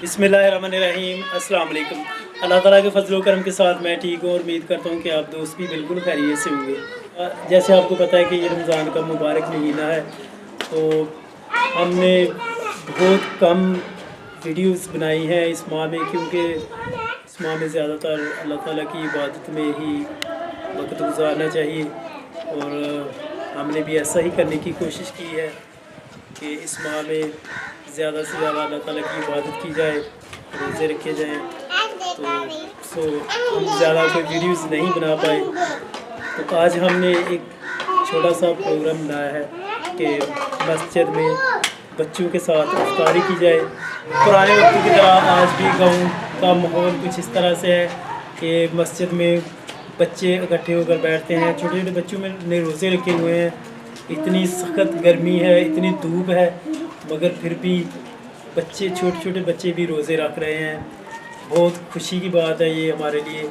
बिस्मिल्लाहिर्रहमानिर्रहीम। अस्सलाम वालेकुम। अल्लाह ताला के फजल करम के साथ मैं ठीक हूँ और उम्मीद करता हूँ कि आप दोस्त भी बिल्कुल खैरियत से होंगे। जैसे आपको पता है कि ये रमज़ान का मुबारक महीना है, तो हमने बहुत कम वीडियोस बनाई हैं इस माह में, क्योंकि इस माह में ज़्यादातर अल्लाह ताला की इबादत में ही वक्त गुजारना चाहिए और हमने भी ऐसा ही करने की कोशिश की है कि इस माह में ज़्यादा से ज़्यादा अल्लाह ताला की इबादत की जाए, रोज़े रखे जाएँ। तो हम ज़्यादा कोई वीडियोस नहीं बना पाए, तो आज हमने एक छोटा सा प्रोग्राम बनाया है कि मस्जिद में बच्चों के साथ इफ्तारी की जाए। पुराने वक्त की तरह आज भी गाँव का माहौल कुछ इस तरह से है कि मस्जिद में बच्चे इकट्ठे होकर बैठते हैं। छोटे छोटे बच्चों में ने रोज़े रखे हुए हैं। इतनी सख्त गर्मी है, इतनी धूप है, मगर फिर भी बच्चे, छोटे छोटे बच्चे भी रोज़े रख रहे हैं। बहुत खुशी की बात है ये हमारे लिए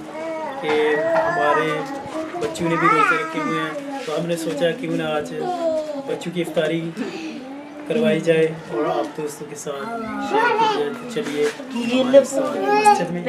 कि हमारे बच्चों ने भी रोज़े रखे हुए हैं। तो हमने सोचा क्यों ना आज बच्चों की इफ्तारी करवाई जाए और आप दोस्तों के साथ शेयर की जाए। तो चलिए मस्जिद में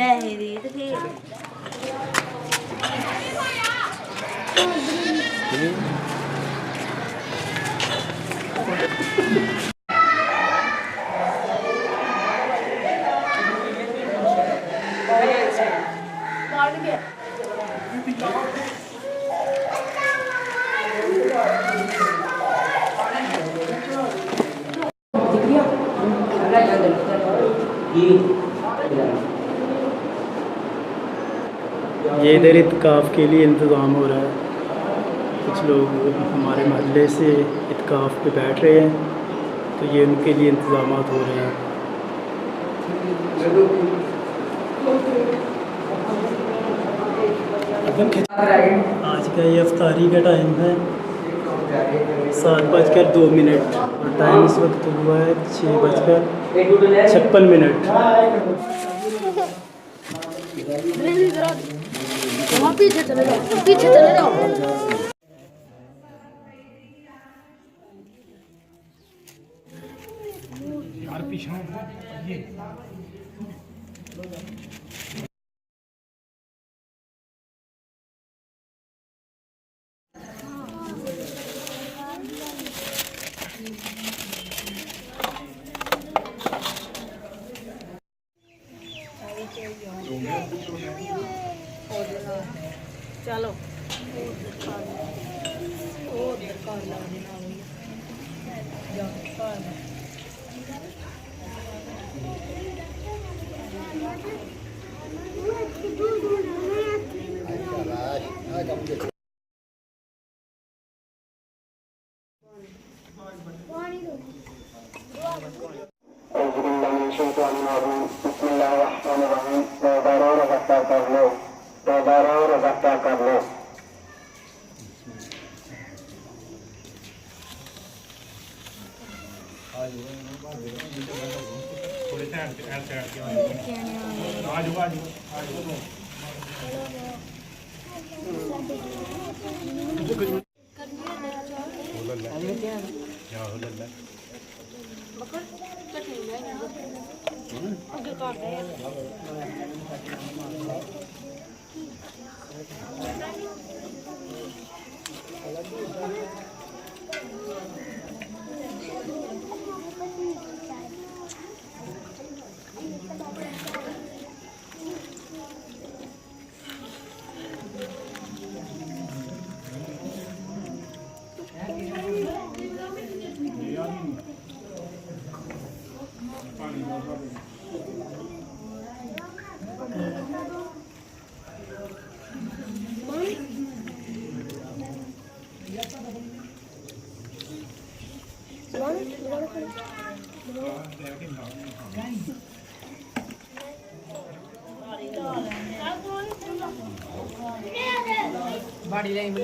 ये इधर इत्काफ़ के लिए इंतज़ाम हो रहा है। कुछ लोग हमारे महल्ले से इत्काफ़ पे बैठ रहे हैं, तो ये उनके लिए इंतज़ाम हो रहे हैं। आज का ये इफ्तारी का टाइम है 7:02 और टाइम इस वक्त हुआ है 6:56। पीछे चले जाओ, पीछे चले जाओ। चलो बाड़ी लाइन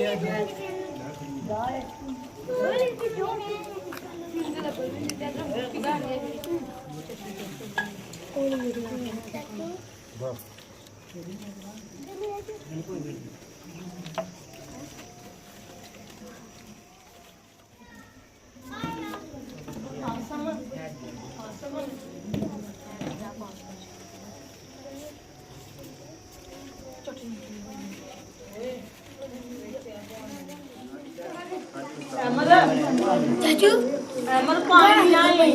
चाचू अमर पानी लाए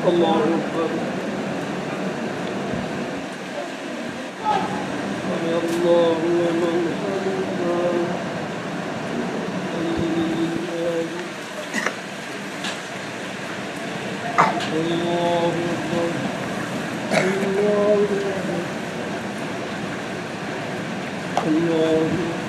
अल्लाहु अकबर अल्लाहु अकबर अल्लाहु